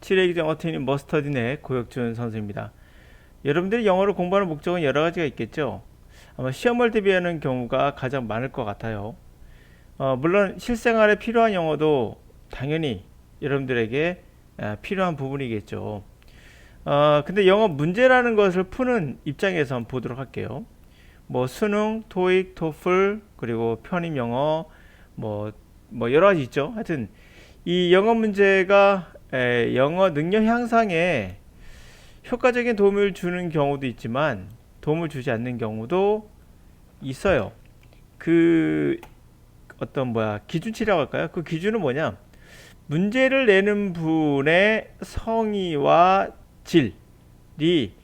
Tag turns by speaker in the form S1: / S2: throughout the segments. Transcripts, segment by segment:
S1: 7회 영어 트레이닝 머스터딘의 고혁준 선수입니다. 여러분들이 영어를 공부하는 목적은 여러 가지가 있겠죠. 아마 시험을 대비하는 경우가 가장 많을 것 같아요. 물론 실생활에 필요한 영어도 당연히 여러분들에게 필요한 부분이겠죠. 근데 영어 문제라는 것을 푸는 입장에서 한번 보도록 할게요. 뭐 수능, 토익, 토플, 그리고 편입 영어, 뭐, 뭐 여러 가지 있죠. 하여튼 이 영어 문제가 영어 능력 향상에 효과적인 도움을 주는 경우도 있지만 도움을 주지 않는 경우도 있어요. 그 어떤 기준치라고 할까요? 그 기준은 뭐냐? 문제를 내는 분의 성의와 질이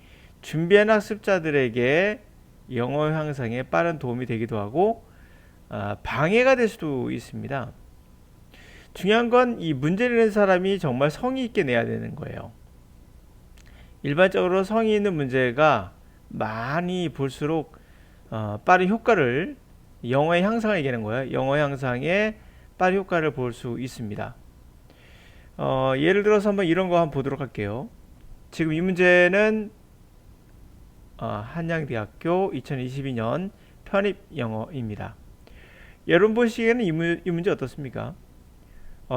S1: 준비한 학습자들에게 영어 향상에 빠른 도움이 되기도 하고 방해가 될 수도 있습니다. 중요한 건 이 문제를 낸 사람이 정말 성의 있게 내야 되는 거예요. 일반적으로 성의 있는 문제가 많이 볼수록 빠른 효과를 영어의 향상을 얘기하는 거예요. 영어 향상에 빠른 효과를 볼 수 있습니다. 예를 들어서 한번 이런 거 한번 보도록 할게요. 지금 이 문제는 한양대학교 2022년 편입 영어입니다. 여러분 보시기에는 이 문제 어떻습니까?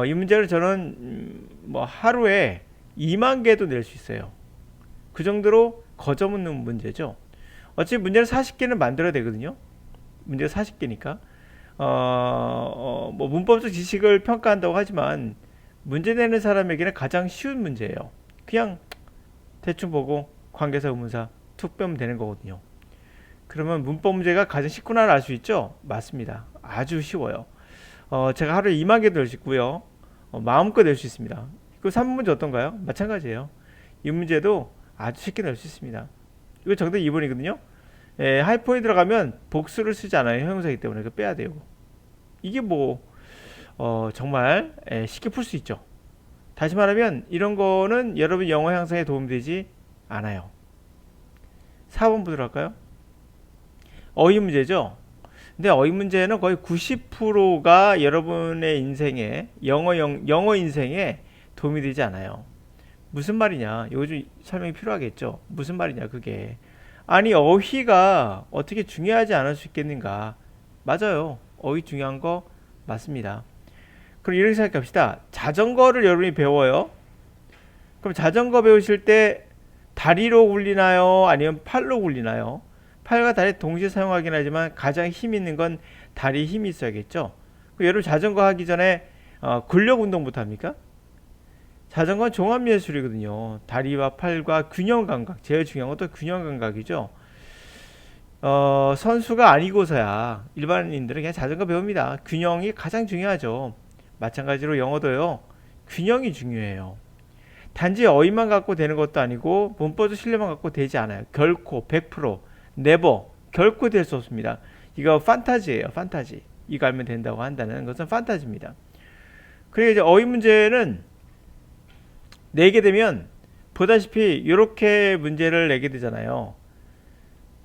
S1: 이 문제를 저는 뭐 하루에 2만 개도 낼 수 있어요. 그 정도로 거저묻는 문제죠. 어차피 문제를 40개는 만들어야 되거든요. 문제가 40개니까. 뭐 문법적 지식을 평가한다고 하지만 문제 내는 사람에게는 가장 쉬운 문제예요. 그냥 대충 보고 관계사 의문사 툭 빼면 되는 거거든요. 그러면 문법 문제가 가장 쉽구나 알 수 있죠? 맞습니다. 아주 쉬워요. 제가 하루에 2만 개도 낼 수 있고요. 마음껏 낼 수 있습니다. 그 3번 문제 어떤가요? 마찬가지예요. 이 문제도 아주 쉽게 낼 수 있습니다. 이거 정답 2번이거든요. 하이포에 들어가면 복수를 쓰지 않아요. 형용사이기 때문에 그 빼야 되고. 이게 정말 쉽게 풀 수 있죠. 다시 말하면 이런 거는 여러분 영어 향상에 도움되지 않아요. 4번 보도록 할까요? 어휘 문제죠. 근데 어휘 문제는 거의 90%가 여러분의 인생에 영어 인생에 도움이 되지 않아요. 무슨 말이냐? 이거 좀 설명이 필요하겠죠. 무슨 말이냐 그게. 아니 어휘가 어떻게 중요하지 않을 수 있겠는가? 맞아요. 어휘 중요한 거 맞습니다. 그럼 이렇게 생각합시다. 자전거를 여러분이 배워요. 그럼 자전거 배우실 때 다리로 굴리나요? 아니면 팔로 굴리나요? 팔과 다리 동시에 사용하긴 하지만 가장 힘 있는 건 다리 힘이 있어야겠죠. 여러분 자전거 하기 전에 근력 운동부터 합니까? 자전거는 종합예술이거든요. 다리와 팔과 균형 감각, 제일 중요한 것도 균형 감각이죠. 선수가 아니고서야 일반인들은 그냥 자전거 배웁니다. 균형이 가장 중요하죠. 마찬가지로 영어도요. 균형이 중요해요. 단지 어휘만 갖고 되는 것도 아니고 문법적 실력만 갖고 되지 않아요. 결코 100% never 결코 될 수 없습니다. 이거 판타지예요. 판타지. 이거 알면 된다고 한다는 것은 판타지입니다. 그리고 이제 어휘 문제는 내게 되면 보다시피 이렇게 문제를 내게 되잖아요.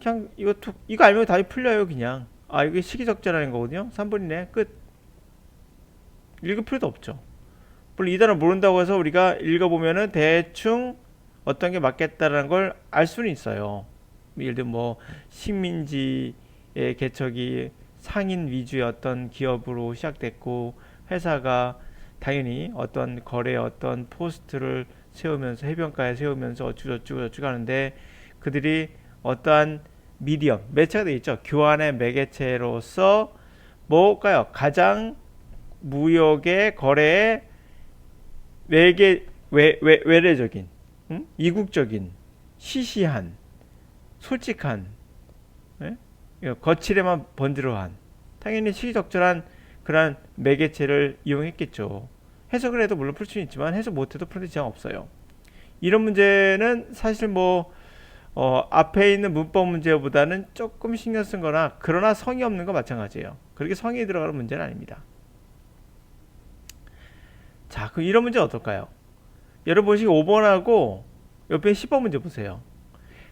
S1: 그냥 이거 알면 답이 풀려요. 그냥 이게 시기적절한 거거든요. 3번이네. 끝. 읽을 필요도 없죠. 물론 이 단어 모른다고 해서 우리가 읽어보면은 대충 어떤 게 맞겠다라는 걸 알 수는 있어요. 예를 들면 식민지의 개척이 상인 위주의 어떤 기업으로 시작됐고 회사가 당연히 어떤 거래 어떤 포스트를 세우면서 해변가에 세우면서 어쩌고저쩌고 하는데 그들이 어떠한 미디엄 매체가 되어 있죠. 교환의 매개체로서 뭘까요? 가장 무역의 거래의 외래적인 이국적인 시시한 솔직한 거칠에만 번들어한 당연히 시기적절한 그런 매개체를 이용했겠죠. 해석을 해도 물론 풀 수는 있지만 해석 못해도 푸는 지장 없어요. 이런 문제는 사실 앞에 있는 문법 문제보다는 조금 신경 쓴 거나 그러나 성의 없는 거 마찬가지예요. 그렇게 성의 들어가는 문제는 아닙니다. 자, 그럼 이런 문제 어떨까요? 여러분 보시기 5번하고 옆에 10번 문제 보세요.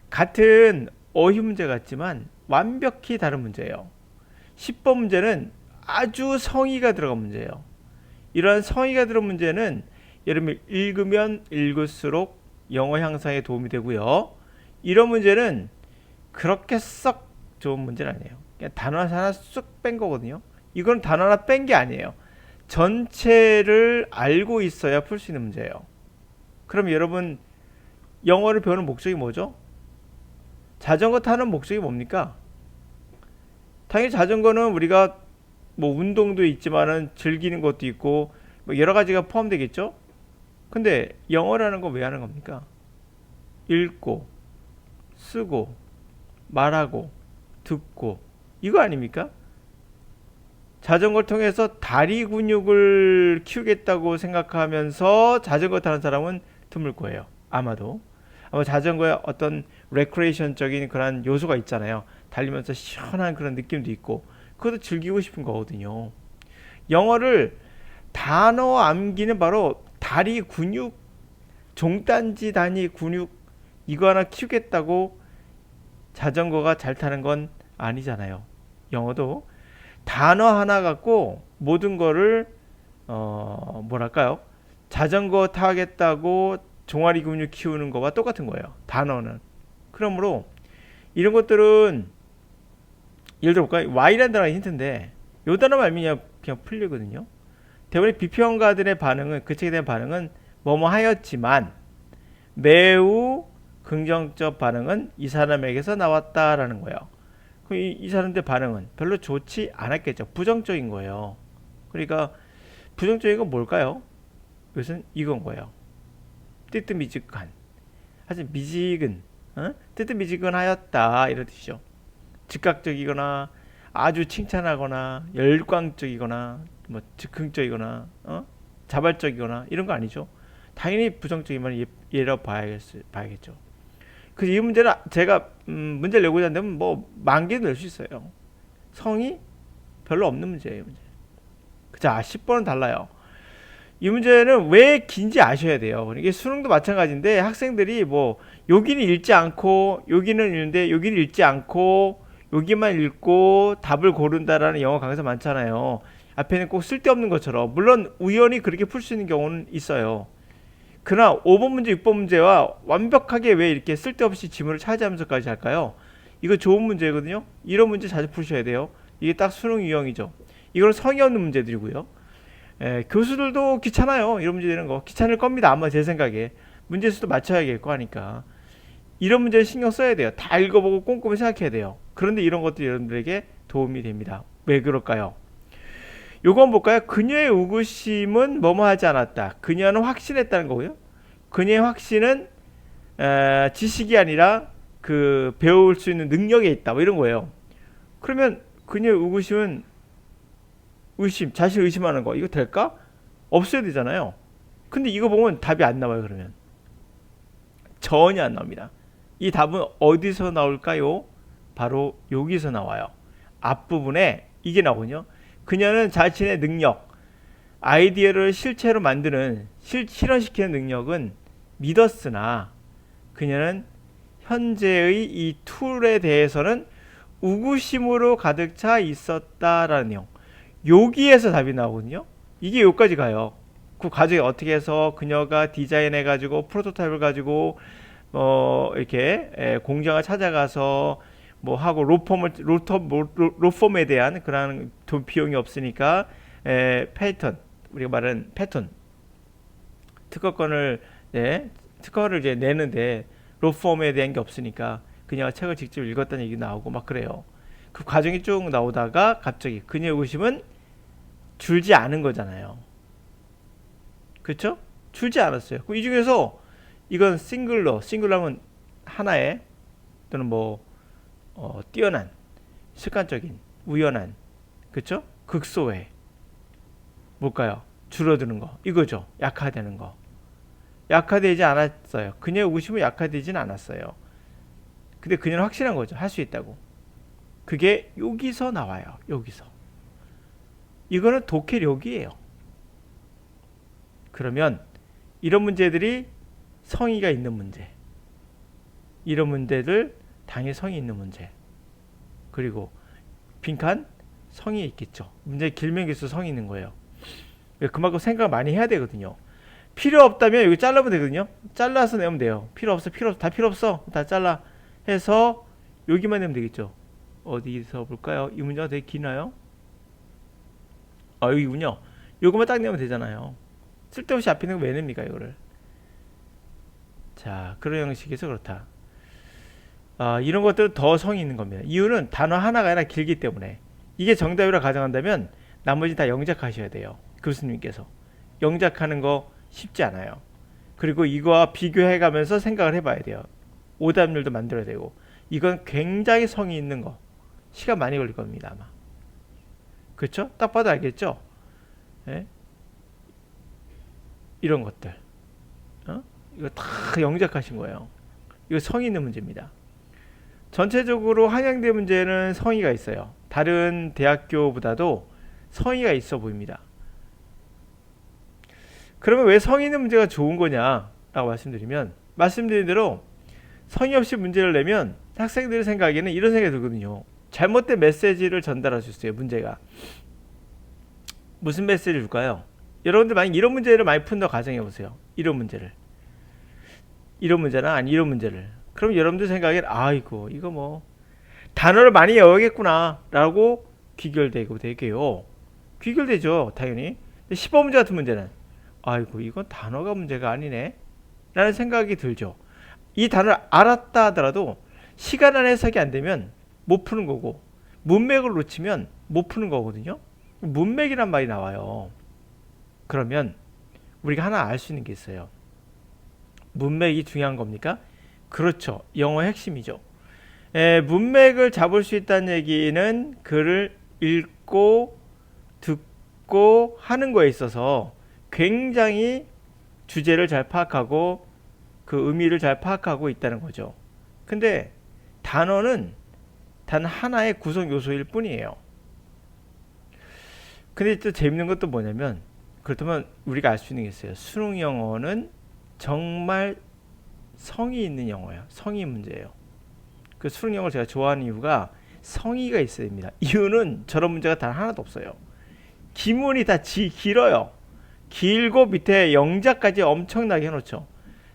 S1: 같은 어휘 문제 같지만 완벽히 다른 문제예요. 10번 문제는 아주 성의가 들어간 문제예요. 이러한 성의가 들어간 문제는 여러분이 읽으면 읽을수록 영어 향상에 도움이 되고요. 이런 문제는 그렇게 썩 좋은 문제는 아니에요. 그냥 단어 하나 쑥 뺀 거거든요. 이건 단어 하나 뺀 게 아니에요. 전체를 알고 있어야 풀 수 있는 문제예요. 그럼 여러분 영어를 배우는 목적이 뭐죠? 자전거 타는 목적이 뭡니까? 당연히 자전거는 우리가 뭐 운동도 있지만은 즐기는 것도 있고 뭐 여러 가지가 포함되겠죠? 근데 영어라는 건 왜 하는 겁니까? 읽고, 쓰고, 말하고, 듣고 이거 아닙니까? 자전거를 통해서 다리 근육을 키우겠다고 생각하면서 자전거 타는 사람은 드물 거예요. 아마도. 아마 자전거에 어떤 레크레이션적인 그런 요소가 있잖아요. 달리면서 시원한 그런 느낌도 있고 그것도 즐기고 싶은 거거든요. 영어를 단어 암기는 바로 다리 근육, 종단지 단위 근육 이거 하나 키우겠다고 자전거가 잘 타는 건 아니잖아요. 영어도 단어 하나 갖고 모든 거를 뭐랄까요? 자전거 타겠다고 종아리 근육 키우는 거와 똑같은 거예요. 단어는. 그러므로 이런 것들은 예를 들어볼까요? Y라는 단어가 힌트인데 요 단어만 알면 그냥 풀리거든요. 대부분의 비평가들의 반응은 그 책에 대한 반응은 뭐뭐 하였지만 매우 긍정적 반응은 이 사람에게서 나왔다라는 거예요. 이 사람들 반응은 별로 좋지 않았겠죠. 부정적인 거예요. 그러니까 부정적인 건 뭘까요? 이것은 이건 거예요. 뜨뜻미지근. 사실 미지근, 뜨뜻미지근하였다 이런 뜻이죠. 즉각적이거나 아주 칭찬하거나 열광적이거나 뭐 즉흥적이거나 자발적이거나 이런 거 아니죠. 당연히 부정적이면 예로 봐야겠죠. 그래서 이 문제는 제가 문제를 내고자 한다면 뭐 만 개도 낼 수 있어요. 성이 별로 없는 문제예요. 문제. 자, 10번은 달라요. 이 문제는 왜 긴지 아셔야 돼요. 이게 수능도 마찬가지인데 학생들이 뭐 여기는 읽지 않고 여기는 읽는데 여기는 읽지 않고 여기만 읽고 답을 고른다라는 영어 강의서 많잖아요. 앞에는 꼭 쓸데없는 것처럼 물론 우연히 그렇게 풀 수 있는 경우는 있어요. 그러나 5번 문제, 6번 문제와 완벽하게 왜 이렇게 쓸데없이 지문을 차지하면서까지 할까요? 이거 좋은 문제거든요. 이런 문제 자주 푸셔야 돼요. 이게 딱 수능 유형이죠. 이건 성의 없는 문제들이고요. 교수들도 귀찮아요. 이런 문제 되는 거. 귀찮을 겁니다. 아마 제 생각에. 문제수도 맞춰야겠고 하니까. 이런 문제를 신경 써야 돼요. 다 읽어보고 꼼꼼히 생각해야 돼요. 그런데 이런 것들이 여러분들에게 도움이 됩니다. 왜 그럴까요? 요건 볼까요? 그녀의 우구심은 뭐뭐 하지 않았다. 그녀는 확신했다는 거고요. 그녀의 확신은 지식이 아니라 그 배울 수 있는 능력에 있다. 뭐 이런 거예요. 그러면 그녀의 우구심은 의심, 자신을 의심하는 거. 이거 될까? 없어야 되잖아요. 근데 이거 보면 답이 안 나와요. 그러면 전혀 안 나옵니다. 이 답은 어디서 나올까요? 바로 여기서 나와요. 앞부분에 이게 나오거든요. 그녀는 자신의 능력, 아이디어를 실체로 만드는 실현시키는 능력은 믿었으나 그녀는 현재의 이 툴에 대해서는 우구심으로 가득 차 있었다라는 내용. 여기에서 답이 나오거든요. 이게 여기까지 가요. 그 과정이 어떻게 해서 그녀가 디자인해 가지고 프로토타입을 가지고 이렇게 공장을 찾아가서 뭐 하고 로펌에 대한 그런 비용이 없으니까 패턴, 우리가 말하는 패턴 특허를 이제 내는데 로펌에 대한 게 없으니까 그녀가 책을 직접 읽었다는 얘기 나오고 막 그래요. 그 과정이 쭉 나오다가 갑자기 그녀의 의심은 줄지 않은 거잖아요. 그렇죠? 줄지 않았어요. 이 중에서 이건 싱글러면 하나의 또는 뭐 뛰어난, 습관적인, 우연한, 그렇죠? 극소의 뭘까요? 줄어드는 거 이거죠. 약화되는 거. 약화되지 않았어요. 그녀의 의심은 약화되지는 않았어요. 근데 그녀는 확실한 거죠. 할 수 있다고. 그게 여기서 나와요. 여기서. 이거는 독해력이에요. 그러면 이런 문제들이 성의가 있는 문제. 이런 문제들 당연히 성이 있는 문제. 그리고 빈칸 성이 있겠죠. 문제 길면 길수록 성이 있는 거예요. 그만큼 생각을 많이 해야 되거든요. 필요 없다면 여기 잘라면 되거든요. 잘라서 내면 돼요. 필요 없어, 필요 없어, 다 필요 없어, 다 잘라 해서 여기만 내면 되겠죠. 어디서 볼까요? 이 문제가 되게 기나요? 아, 여기군요. 요거만 딱 내면 되잖아요. 쓸데없이 앞에 있는 거 왜 냅니까, 이거를? 자, 그런 형식에서 그렇다. 아, 이런 것들은 더 성이 있는 겁니다. 이유는 단어 하나가 아니라 길기 때문에. 이게 정답이라 가정한다면 나머지 다 영작하셔야 돼요. 교수님께서. 영작하는 거 쉽지 않아요. 그리고 이거와 비교해 가면서 생각을 해봐야 돼요. 오답률도 만들어야 되고. 이건 굉장히 성이 있는 거. 시간 많이 걸릴 겁니다, 아마. 그렇죠? 딱 봐도 알겠죠? 예? 이런 것들. 어? 이거 다 영작하신 거예요. 이거 성이 있는 문제입니다. 전체적으로 한양대 문제는 성의가 있어요. 다른 대학교보다도 성의가 있어 보입니다. 그러면 왜 성의 있는 문제가 좋은 거냐라고 말씀드린 대로 성의 없이 문제를 내면 학생들의 생각에는 이런 생각이 들거든요. 잘못된 메시지를 전달할 수 있어요. 문제가 무슨 메시지를 줄까요? 여러분들 만약 이런 문제를 많이 푼다 가정해 보세요. 이런 문제나 아니 이런 문제를. 그럼 여러분들 생각엔 아이고 이거 뭐 단어를 많이 외우겠구나 라고 귀결되고 되게요. 귀결되죠, 당연히. 근데 15문제 같은 문제는 아이고 이건 단어가 문제가 아니네 라는 생각이 들죠. 이 단어를 알았다 하더라도 시간 안에 해석이 안 되면 못 푸는 거고, 문맥을 놓치면 못 푸는 거거든요. 문맥이란 말이 나와요. 그러면 우리가 하나 알 수 있는 게 있어요. 문맥이 중요한 겁니까? 그렇죠. 영어의 핵심이죠. 문맥을 잡을 수 있다는 얘기는 글을 읽고 듣고 하는 거에 있어서 굉장히 주제를 잘 파악하고 그 의미를 잘 파악하고 있다는 거죠. 근데 단어는 단 하나의 구성 요소일 뿐이에요. 근데 또 재밌는 것도 뭐냐면, 그렇다면 우리가 알 수 있는 게 있어요. 수능 영어는 정말 성의 있는 영어예요. 성의 문제예요. 그 수능 영어를 제가 좋아하는 이유가 성의가 있어야 됩니다. 이유는 저런 문제가 단 하나도 없어요. 기문이 다 길어요. 길고 밑에 영자까지 엄청나게 해놓죠.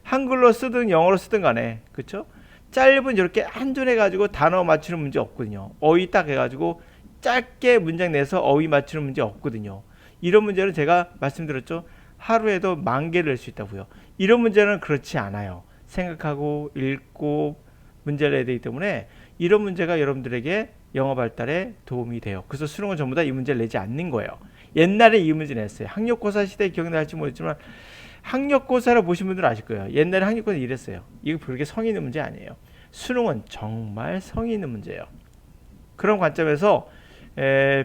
S1: 한글로 쓰든 영어로 쓰든 간에, 그렇죠? 짧은 이렇게 한줄 해가지고 단어 맞추는 문제 없거든요. 어휘 딱 해가지고 짧게 문장 내서 어휘 맞추는 문제 없거든요. 이런 문제는 제가 말씀드렸죠. 하루에도 10,000개를 낼 수 있다고요. 이런 문제는 그렇지 않아요. 생각하고 읽고 문제를 내야 되기 때문에 이런 문제가 여러분들에게 영어 발달에 도움이 돼요. 그래서 수능은 전부 다 이 문제를 내지 않는 거예요. 옛날에 이 문제 냈어요. 학력고사 시대에 기억날지 모르겠지만 학력고사를 보신 분들은 아실 거예요. 옛날에 학력고사 이랬어요. 이거 그렇게 성의 있는 문제 아니에요. 수능은 정말 성의 있는 문제예요. 그런 관점에서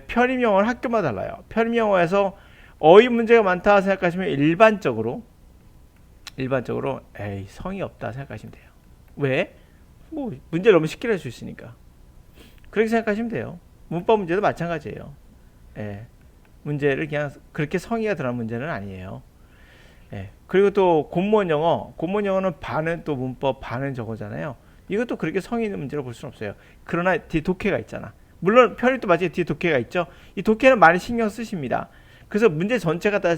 S1: 편입영어는 학교마다 달라요. 편입영어에서 어휘 문제가 많다 생각하시면 일반적으로 에이 성의 없다 생각하시면 돼요. 왜? 뭐 문제를 너무 쉽게 낼 수 있으니까. 그렇게 생각하시면 돼요. 문법 문제도 마찬가지예요. 문제를 그냥 그렇게 성의가 들어간 문제는 아니에요. 그리고 또 공무원 영어는 반은 또 문법, 반은 저거잖아요. 이것도 그렇게 성의 있는 문제로 볼 수는 없어요. 그러나 뒤에 독해가 있잖아. 물론 편입도 마찬가지 뒤에 독해가 있죠. 이 독해는 많이 신경 쓰십니다. 그래서 문제 전체가 다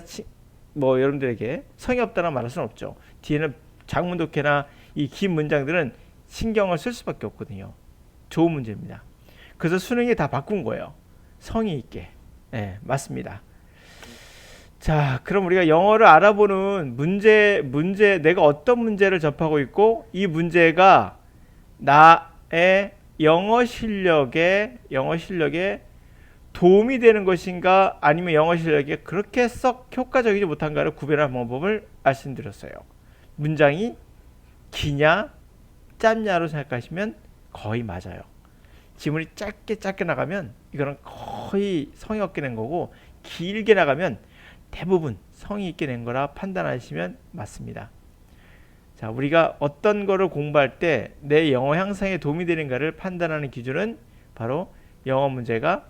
S1: 뭐 여러분들에게 성의 없다는 말할 수는 없죠. 뒤에는 장문 독해나 이 긴 문장들은 신경을 쓸 수밖에 없거든요. 좋은 문제입니다. 그래서 수능이 다 바꾼 거예요. 성의 있게. 맞습니다. 자, 그럼 우리가 영어를 알아보는 문제, 내가 어떤 문제를 접하고 있고, 이 문제가 나의 영어 실력에 도움이 되는 것인가, 아니면 영어 실력이 그렇게 썩 효과적이지 못한가를 구별하는 방법을 말씀드렸어요. 문장이 기냐, 짧냐로 생각하시면 거의 맞아요. 지문이 짧게 나가면 이거는 거의 성의 없게 낸 거고, 길게 나가면 대부분 성의 있게 낸 거라 판단하시면 맞습니다. 자, 우리가 어떤 거를 공부할 때 내 영어 향상에 도움이 되는가를 판단하는 기준은 바로 영어 문제가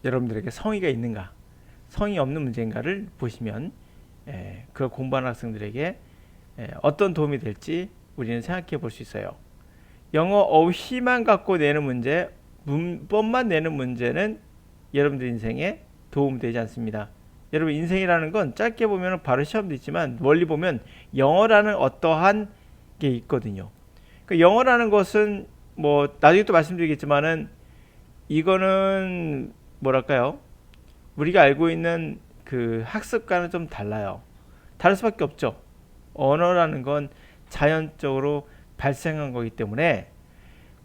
S1: 여러분들에게 성의가 있는가, 성의 없는 문제인가를 보시면 그걸 공부하는 학생들에게 어떤 도움이 될지 우리는 생각해 볼 수 있어요. 영어 어휘만 갖고 내는 문제, 문법만 내는 문제는 여러분들 인생에 도움되지 않습니다. 여러분 인생이라는 건 짧게 보면 바로 시험도 있지만 멀리 보면 영어라는 어떠한 게 있거든요. 그러니까 영어라는 것은 뭐 나중에 또 말씀드리겠지만은 이거는 뭐랄까요? 우리가 알고 있는 그 학습과는 좀 달라요. 다를 수밖에 없죠. 언어라는 건 자연적으로 발생한 거기 때문에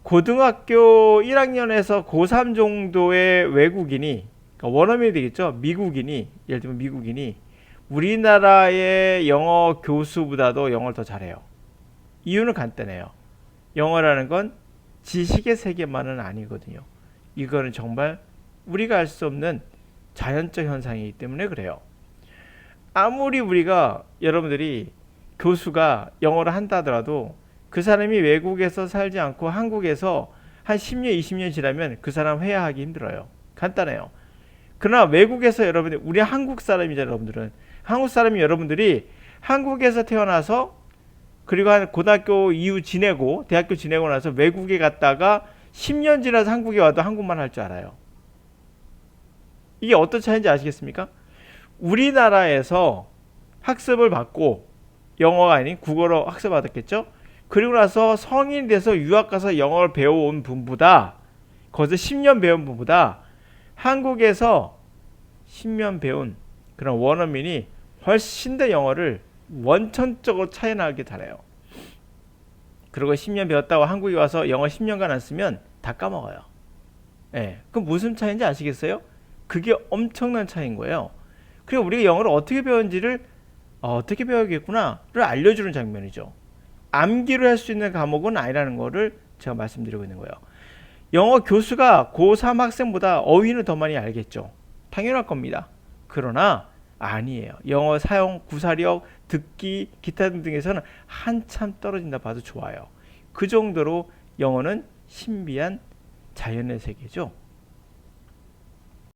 S1: 고등학교 1학년에서 고3 정도의 외국인이 그러니까 원어민이 되겠죠. 미국인이 예를 들면 미국인이 우리나라의 영어 교수보다도 영어를 더 잘해요. 이유는 간단해요. 영어라는 건 지식의 세계만은 아니거든요. 이거는 정말 우리가 알 수 없는 자연적 현상이기 때문에 그래요. 아무리 우리가 여러분들이 교수가 영어를 한다 하더라도 그 사람이 외국에서 살지 않고 한국에서 한 10년, 20년 지나면 그 사람 회화하기 힘들어요. 간단해요. 그러나 외국에서 여러분들, 우리 한국 사람이잖아요, 여러분들은. 한국 사람이 여러분들이 한국에서 태어나서 그리고 한 고등학교 이후 지내고 대학교 지내고 나서 외국에 갔다가 10년 지나서 한국에 와도 한국말 할 줄 알아요. 이게 어떤 차이인지 아시겠습니까? 우리나라에서 학습을 받고 영어가 아닌 국어로 학습 받았겠죠? 그리고 나서 성인이 돼서 유학 가서 영어를 배워온 분보다 거기서 10년 배운 분보다 한국에서 10년 배운 그런 원어민이 훨씬 더 영어를 원천적으로 차이나게 잘해요. 그리고 10년 배웠다고 한국에 와서 영어 10년간 안 쓰면 다 까먹어요. 예. 그럼 무슨 차이인지 아시겠어요? 그게 엄청난 차이인 거예요. 그리고 우리가 영어를 어떻게 배웠는지를 어떻게 배워야겠구나를 알려주는 장면이죠. 암기로 할 수 있는 과목은 아니라는 거를 제가 말씀드리고 있는 거예요. 영어 교수가 고3 학생보다 어휘는 더 많이 알겠죠. 당연할 겁니다. 그러나 아니에요. 영어 사용, 구사력, 듣기, 기타 등등에서는 한참 떨어진다 봐도 좋아요. 그 정도로 영어는 신비한 자연의 세계죠.